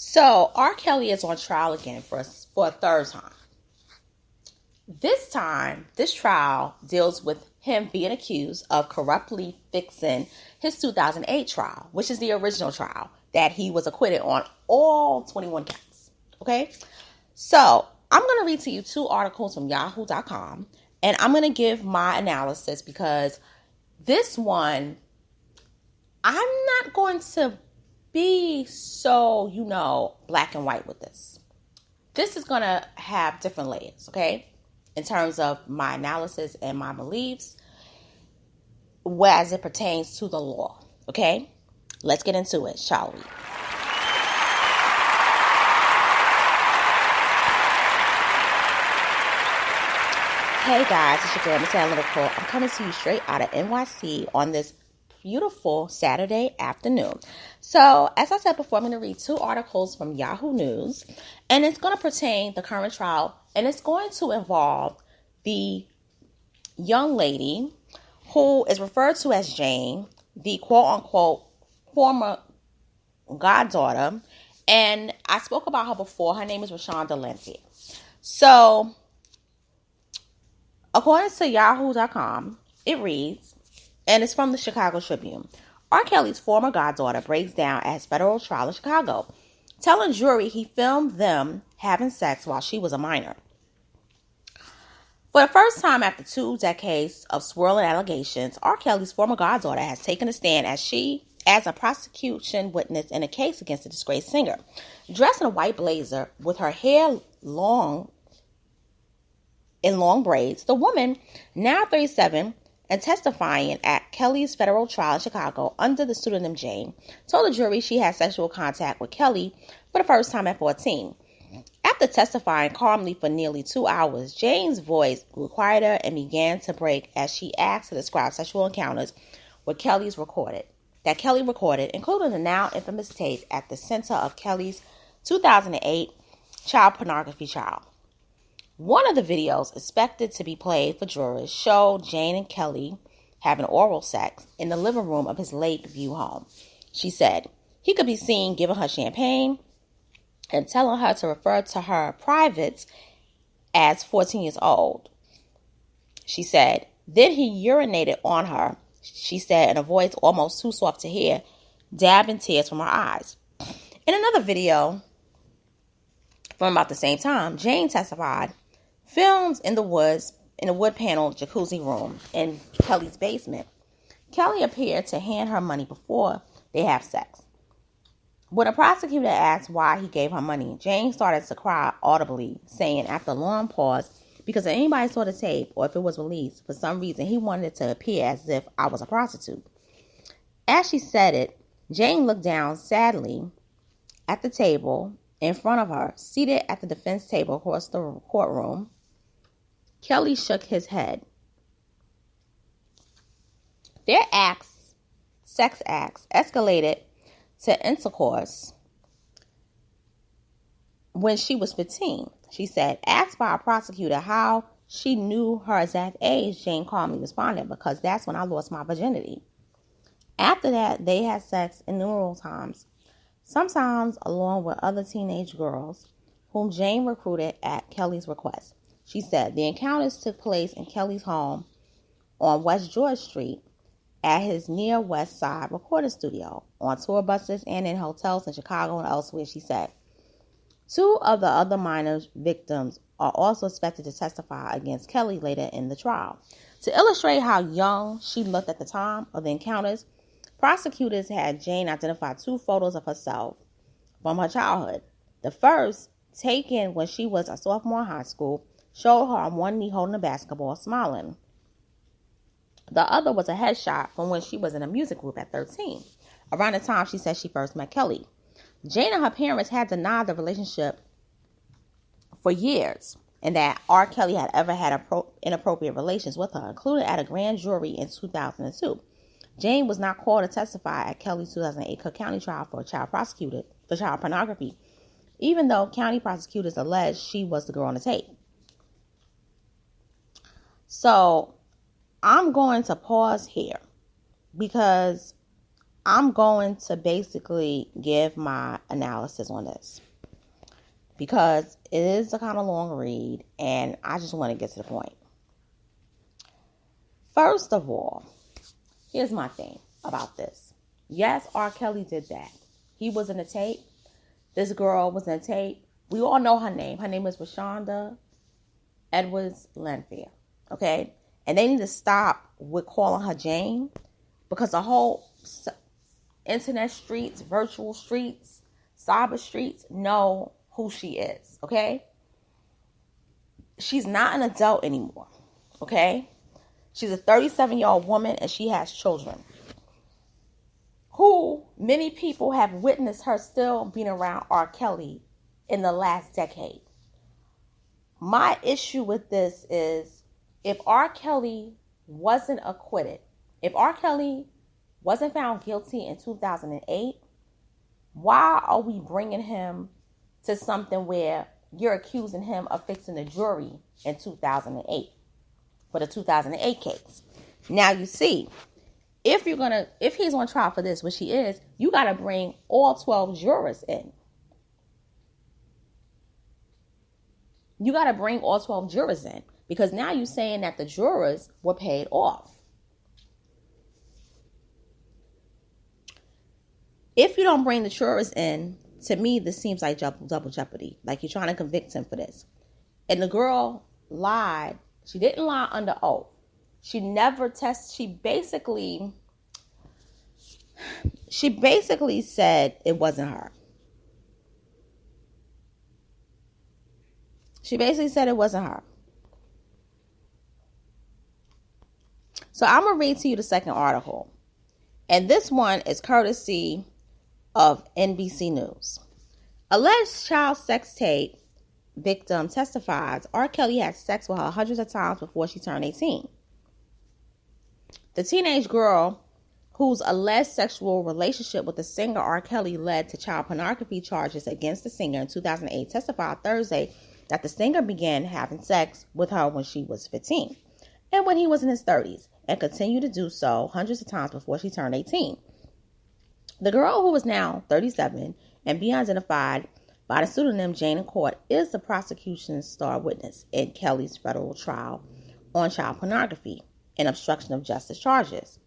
So R. Kelly is on trial again for a third time. This time, this trial deals with him being accused of corruptly fixing his 2008 trial, which is the original trial that he was acquitted on all 21 counts. Okay? So I'm going to read to you two articles from yahoo.com, and I'm going to give my analysis because this one, I'm not going to be so, black and white with this. This is going to have different layers, okay? In terms of my analysis and my beliefs, as it pertains to the law, okay? Let's get into it, shall we? Hey guys, it's your girl, Miss Analytical. I'm coming to you straight out of NYC on this beautiful Saturday afternoon. So, as I said before, I'm going to read two articles from Yahoo News, and it's going to pertain the current trial, and it's going to involve the young lady who is referred to as Jane, the quote-unquote former goddaughter, and I spoke about her before. Her name is Reshonda Landfair. So, according to yahoo.com, it reads, and it's from the Chicago Tribune, R. Kelly's former goddaughter breaks down at his federal trial in Chicago, telling jury he filmed them having sex while she was a minor. For the first time after 2 decades of swirling allegations, R. Kelly's former goddaughter has taken a stand as a prosecution witness in a case against the disgraced singer. Dressed in a white blazer with her hair long braids, the woman, now 37, and testifying at Kelly's federal trial in Chicago under the pseudonym Jane, told the jury she had sexual contact with Kelly for the first time at 14. After testifying calmly for nearly 2 hours, Jane's voice grew quieter and began to break as she asked to describe sexual encounters that Kelly recorded, including the now infamous tape at the center of Kelly's 2008 child pornography trial. One of the videos expected to be played for jurors showed Jane and Kelly having oral sex in the living room of his Lakeview home. She said he could be seen giving her champagne and telling her to refer to her privates as 14 years old. She said, then he urinated on her, she said in a voice almost too soft to hear, dabbing tears from her eyes. In another video from about the same time, Jane testified, filmed in the wood panel jacuzzi room in Kelly's basement. Kelly appeared to hand her money before they have sex. When a prosecutor asked why he gave her money, Jane started to cry audibly, saying after a long pause, because if anybody saw the tape or if it was released, for some reason he wanted it to appear as if I was a prostitute. As she said it, Jane looked down sadly at the table in front of her, seated at the defense table across the courtroom. Kelly shook his head. Their sex acts, escalated to intercourse when she was 15. She said, asked by a prosecutor how she knew her exact age, Jane calmly responded, because that's when I lost my virginity. After that, they had sex innumerable times, sometimes along with other teenage girls whom Jane recruited at Kelly's request. She said the encounters took place in Kelly's home on West George Street, at his near West Side recording studio, on tour buses, and in hotels in Chicago and elsewhere, she said. 2 of the other minor victims are also expected to testify against Kelly later in the trial. To illustrate how young she looked at the time of the encounters, prosecutors had Jane identify 2 photos of herself from her childhood. The first, taken when she was a sophomore in high school, showed her on one knee holding a basketball, smiling. The other was a headshot from when she was in a music group at 13, around the time she said she first met Kelly. Jane and her parents had denied the relationship for years, and that R. Kelly had ever had inappropriate relations with her, including at a grand jury in 2002. Jane was not called to testify at Kelly's 2008 Cook County trial for child pornography, even though county prosecutors alleged she was the girl on the tape. So, I'm going to pause here because I'm going to basically give my analysis on this because it is a kind of long read and I just want to get to the point. First of all, here's my thing about this. Yes, R. Kelly did that. He was in the tape. This girl was in the tape. We all know her name. Her name is Reshonda Edwards Landfair. Okay? And they need to stop with calling her Jane because the whole internet streets, virtual streets, cyber streets know who she is. Okay? She's not an adult anymore. Okay? She's a 37-year-old woman and she has children who many people have witnessed her still being around R. Kelly in the last decade. My issue with this is if R. Kelly wasn't acquitted, if R. Kelly wasn't found guilty in 2008, why are we bringing him to something where you're accusing him of fixing the jury in 2008 for the 2008 case? Now you see, if he's on trial for this, which he is, you got to bring all 12 jurors in. You got to bring all 12 jurors in because now you're saying that the jurors were paid off. If you don't bring the jurors in, to me, this seems like double jeopardy. Like you're trying to convict him for this. And the girl lied. She didn't lie under oath. She never tested. She basically said it wasn't her. She basically said it wasn't her. So I'm going to read to you the second article. And this one is courtesy of NBC News. Alleged child sex tape victim testifies R. Kelly had sex with her hundreds of times before she turned 18. The teenage girl whose alleged sexual relationship with the singer R. Kelly led to child pornography charges against the singer in 2008 testified Thursday that the singer began having sex with her when she was 15 and when he was in his 30s and continued to do so hundreds of times before she turned 18. The girl, who is now 37 and being identified by the pseudonym Jane in court, is the prosecution's star witness in Kelly's federal trial on child pornography and obstruction of justice charges.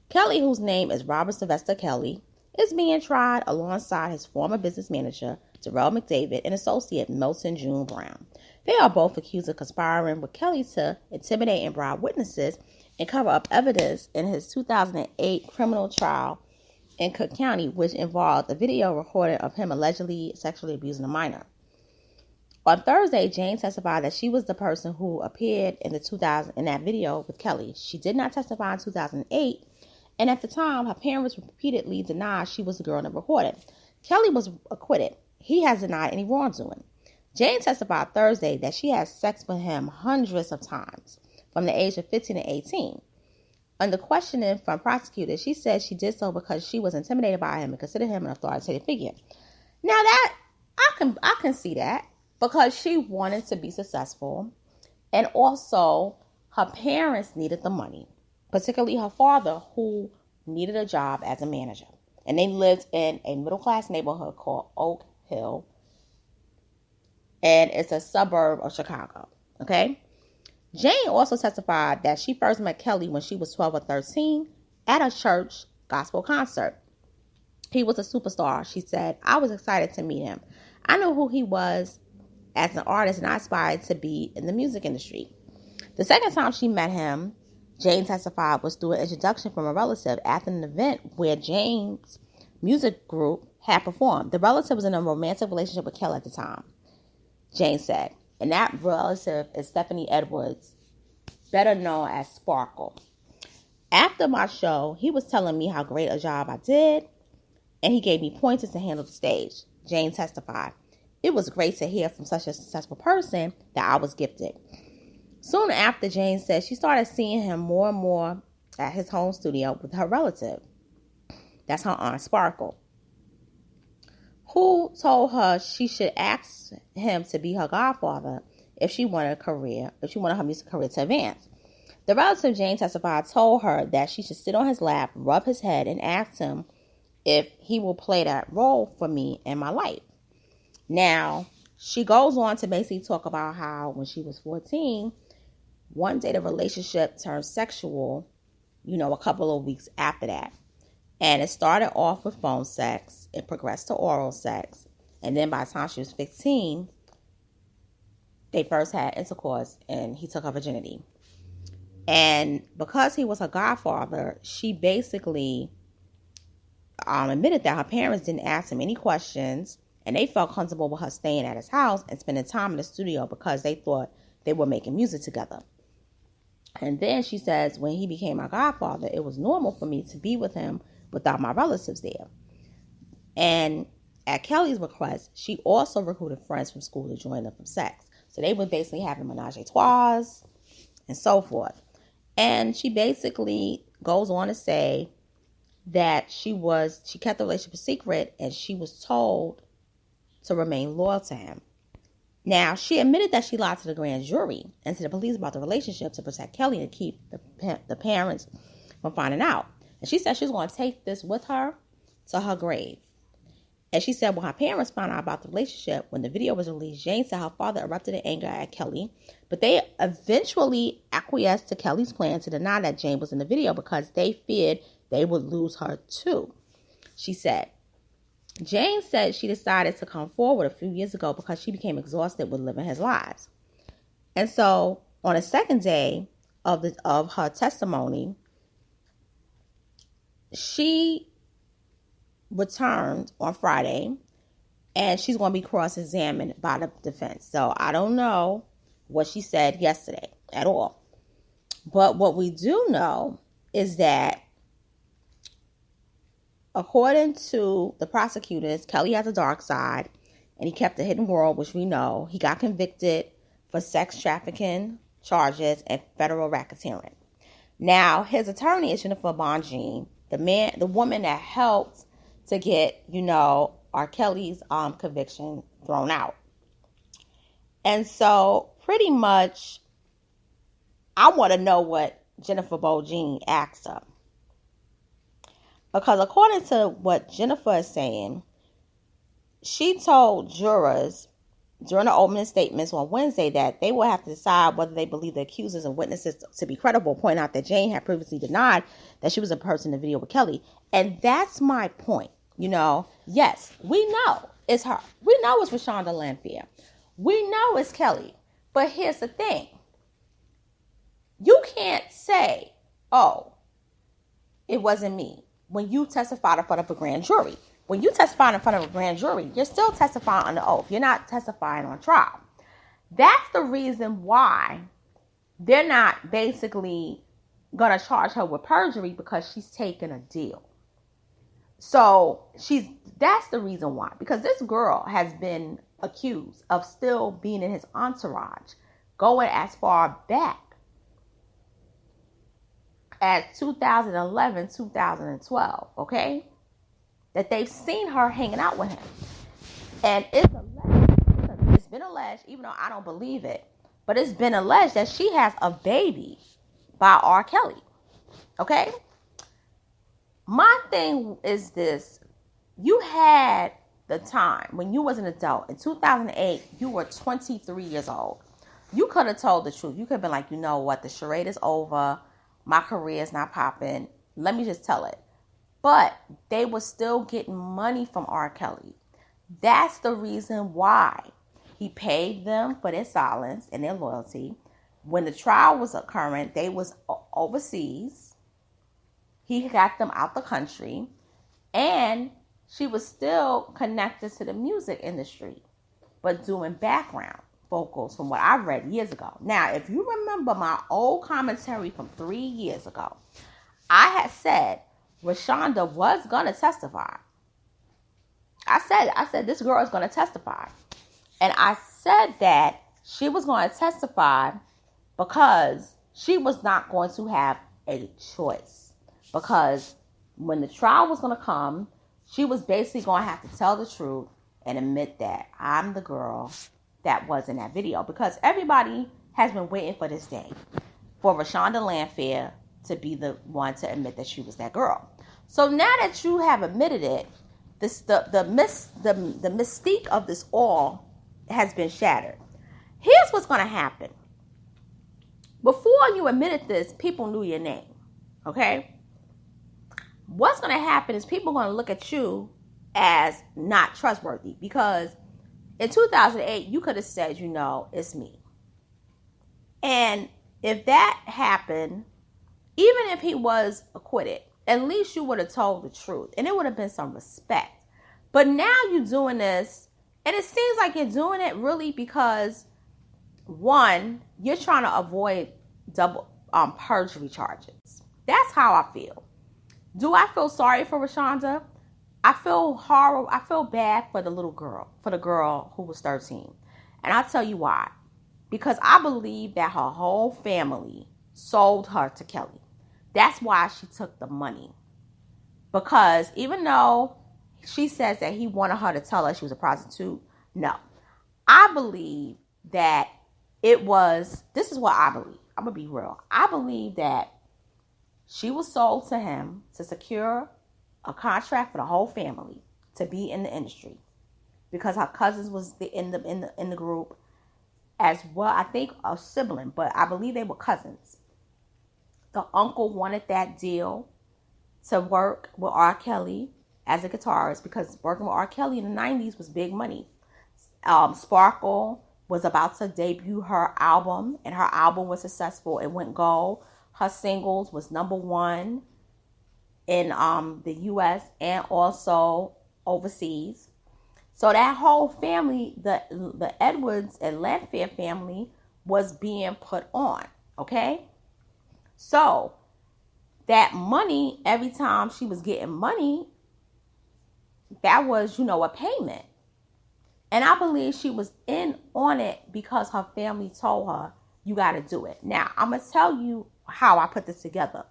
Kelly, whose name is Robert Sylvester Kelly, is being tried alongside his former business manager, Darrell McDavid, and associate Milton June Brown. They are both accused of conspiring with Kelly to intimidate and bribe witnesses and cover up evidence in his 2008 criminal trial in Cook County, which involved a video recorded of him allegedly sexually abusing a minor. On Thursday, Jane testified that she was the person who appeared in that video with Kelly. She did not testify in 2008, and at the time, her parents repeatedly denied she was the girl in the recording. Kelly was acquitted. He has denied any wrongdoing. Jane testified Thursday that she had sex with him hundreds of times from the age of 15 to 18. Under questioning from prosecutors, she said she did so because she was intimidated by him and considered him an authoritative figure. Now that I can see that because she wanted to be successful, and also her parents needed the money, particularly her father, who needed a job as a manager, and they lived in a middle-class neighborhood called Oak Hill, and it's a suburb of Chicago. Okay. Jane also testified that she first met Kelly when she was 12 or 13 at a church gospel concert. He was a superstar, she said. I was excited to meet him. I knew who he was as an artist and I aspired to be in the music industry. The second time she met him, Jane testified, was through an introduction from a relative after an event where Jane's music group had performed. The relative was in a romantic relationship with Kelly at the time, Jane said. And that relative is Stephanie Edwards, better known as Sparkle. After my show, he was telling me how great a job I did, and he gave me pointers to handle the stage, Jane testified. It was great to hear from such a successful person that I was gifted. Soon after, Jane said she started seeing him more and more at his home studio with her relative. That's her aunt, Sparkle, who told her she should ask him to be her godfather if she wanted her music career to advance. The relative, Jane testified, told her that she should sit on his lap, rub his head, and ask him if he will play that role for me in my life. Now, she goes on to basically talk about how when she was 14, one day the relationship turned sexual, a couple of weeks after that. And it started off with phone sex. It progressed to oral sex. And then by the time she was 15, they first had intercourse and he took her virginity. And because he was her godfather, she basically admitted that her parents didn't ask him any questions, and they felt comfortable with her staying at his house and spending time in the studio because they thought they were making music together. And then she says, when he became my godfather, it was normal for me to be with him without my relatives there. And at Kelly's request, she also recruited friends from school to join them for sex. So they were basically having menage a trois and so forth. And she basically goes on to say that she kept the relationship secret and she was told to remain loyal to him. Now, she admitted that she lied to the grand jury and to the police about the relationship to protect Kelly and keep the parents from finding out. And she said she was going to take this with her to her grave. And she said when her parents found out about the relationship, when the video was released, Jane said her father erupted in anger at Kelly, but they eventually acquiesced to Kelly's plan to deny that Jane was in the video because they feared they would lose her too. She said, Jane said she decided to come forward a few years ago because she became exhausted with living his lives. And so on the second day of her testimony, she returned on Friday and she's going to be cross-examined by the defense. So I don't know what she said yesterday at all. But what we do know is that according to the prosecutors, Kelly has a dark side, and he kept a hidden world, which we know. He got convicted for sex trafficking charges and federal racketeering. Now, his attorney is Jennifer Bonjean, the woman that helped to get, R.Kellys conviction thrown out. And so, pretty much, I want to know what Jennifer Bonjean asked her. Because according to what Jennifer is saying, she told jurors during the opening statements on Wednesday that they will have to decide whether they believe the accusers and witnesses to be credible, pointing out that Jane had previously denied that she was a person in the video with Kelly. And that's my point. Yes, we know it's her. We know it's Reshonda Landfair. We know it's Kelly. But here's the thing. You can't say, oh, it wasn't me, when you testified in front of a grand jury. When you testify in front of a grand jury, you're still testifying under oath. You're not testifying on trial. That's the reason why they're not basically going to charge her with perjury, because she's taken a deal. So that's the reason why. Because this girl has been accused of still being in his entourage, going as far back as 2011, 2012, okay? That they've seen her hanging out with him. And it's been alleged, even though I don't believe it, but it's been alleged that she has a baby by R. Kelly, okay? My thing is this. You had the time when you was an adult. In 2008, you were 23 years old. You could have told the truth. You could have been like, you know what, the charade is over. My career is not popping. Let me just tell it. But they were still getting money from R. Kelly. That's the reason why he paid them for their silence and their loyalty. When the trial was occurring, they was overseas. He got them out the country. And she was still connected to the music industry, but doing background vocals from what I read years ago. Now, if you remember my old commentary from 3 years ago, I had said Reshonda was going to testify. I said this girl is going to testify. And I said that she was going to testify because she was not going to have a choice. Because when the trial was going to come, she was basically going to have to tell the truth and admit that I'm the girl that was in that video. Because everybody has been waiting for this day for Reshonda Landfair to be the one to admit that she was that girl. So now that you have admitted it, the mystique of this all has been shattered. Here's what's going to happen. Before you admitted this, people knew your name. Okay? What's going to happen is people are going to look at you as not trustworthy, because in 2008, you could have said, it's me. And if that happened, even if he was acquitted, at least you would have told the truth and it would have been some respect. But now you're doing this, and it seems like you're doing it really because, one, you're trying to avoid double perjury charges. That's how I feel. Do I feel sorry for Reshonda? I feel horrible. I feel bad for the little girl, for the girl who was 13. And I'll tell you why. Because I believe that her whole family sold her to Kelly. That's why she took the money. Because even though she says that he wanted her to tell her she was a prostitute, no. I believe that this is what I believe. I'm going to be real. I believe that she was sold to him to secure a contract for the whole family to be in the industry, because her cousins was in the group as well. I think a sibling, but I believe they were cousins. The uncle wanted that deal to work with R.Kelly as a guitarist, because working with R.Kelly in the 90s was big money. Sparkle was about to debut her album, and her album was successful. It went gold. Her singles was #1 in the U.S. and also overseas. So that whole family, the Edwards and Landfair family, was being put on, okay? So that money, every time she was getting money, that was, a payment. And I believe she was in on it because her family told her, you got to do it. Now, I'm going to tell you how I put this together.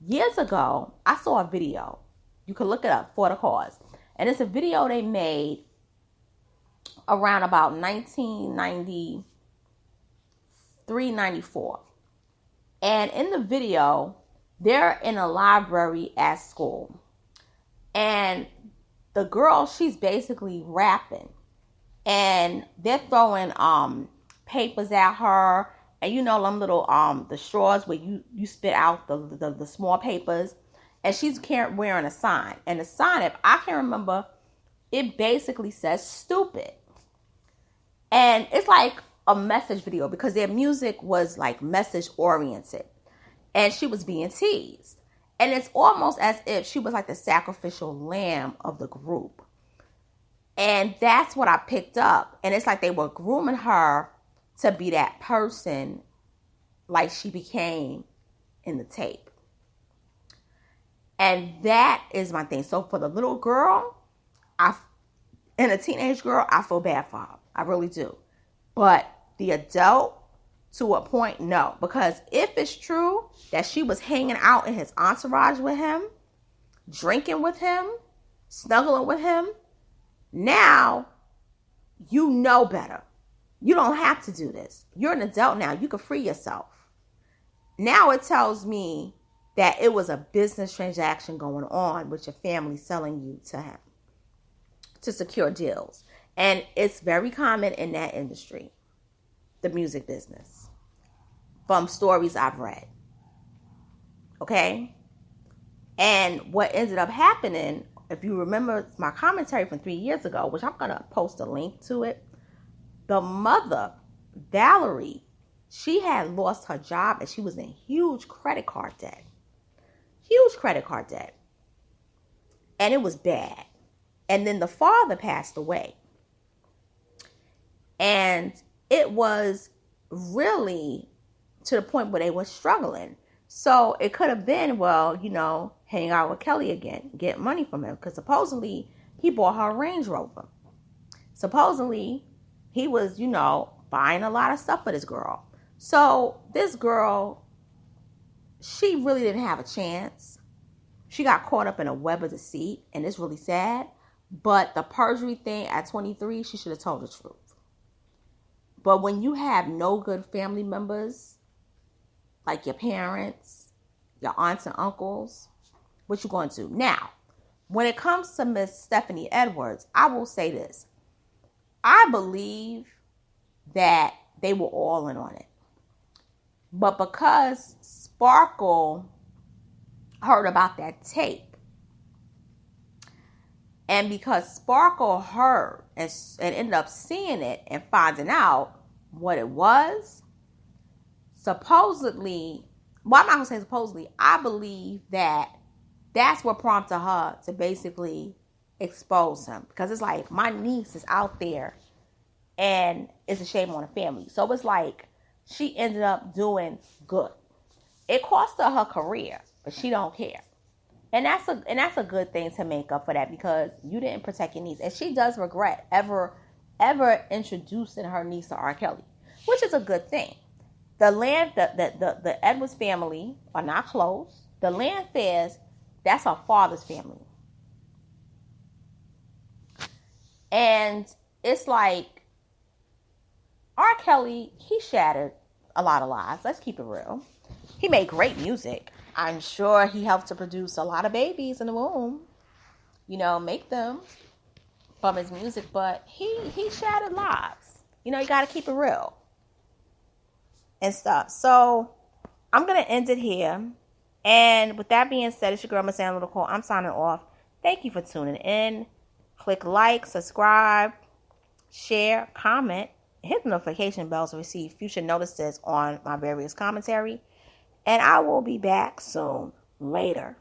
Years ago, I saw a video. You can look it up, for the cause. And it's a video they made around about 1993, 94. And in the video, they're in a library at school. And the girl, she's basically rapping. And they're throwing papers at her. And them little the straws where you spit out the small papers. And she's wearing a sign. And the sign, if I can remember, it basically says stupid. And it's like a message video, because their music was like message oriented. And she was being teased. And it's almost as if she was like the sacrificial lamb of the group. And that's what I picked up. And it's like they were grooming her to be that person like she became in the tape. And that is my thing. So for the little girl, and a teenage girl, I feel bad for her. I really do. But the adult, to a point, no. Because if it's true that she was hanging out in his entourage with him, drinking with him, snuggling with him, now you know better. You don't have to do this. You're an adult now. You can free yourself. Now it tells me that it was a business transaction going on with your family selling you to him to secure deals. And it's very common in that industry, the music business, from stories I've read. Okay? And what ended up happening, if you remember my commentary from 3 years ago, which I'm going to post a link to it, the mother, Valerie, she had lost her job and she was in huge credit card debt. Huge credit card debt. And it was bad. And then the father passed away. And it was really to the point where they were struggling. So it could have been, hang out with Kelly again, get money from him. Because supposedly he bought her a Range Rover. Supposedly he was, buying a lot of stuff for this girl. So this girl, she really didn't have a chance. She got caught up in a web of deceit, and it's really sad. But the perjury thing at 23, she should have told the truth. But when you have no good family members, like your parents, your aunts and uncles, what you going to do. Now, when it comes to Miss Stephanie Edwards, I will say this. I believe that they were all in on it. But because Sparkle heard about that tape, and because Sparkle heard and ended up seeing it and finding out what it was, supposedly, well, I'm not going to say supposedly, I believe that that's what prompted her to basically expose him. Because it's like, my niece is out there and it's a shame on the family. So it's like, she ended up doing good. It cost her career, but she don't care. And that's a good thing to make up for that, because you didn't protect your niece. And she does regret ever introducing her niece to R. Kelly, which is a good thing. The Edwards family are not close. The Landfairs, that's her father's family. And it's like, R. Kelly, he shattered a lot of lives. Let's keep it real. He made great music. I'm sure he helped to produce a lot of babies in the womb. Make them from his music. But he shattered lives. You got to keep it real. And stuff. So, I'm going to end it here. And with that being said, it's your girl, Miss Ann Little Cole. I'm signing off. Thank you for tuning in. Click like, subscribe, share, comment. Hit the notification bell to receive future notices on my various commentary. And I will be back soon. Later.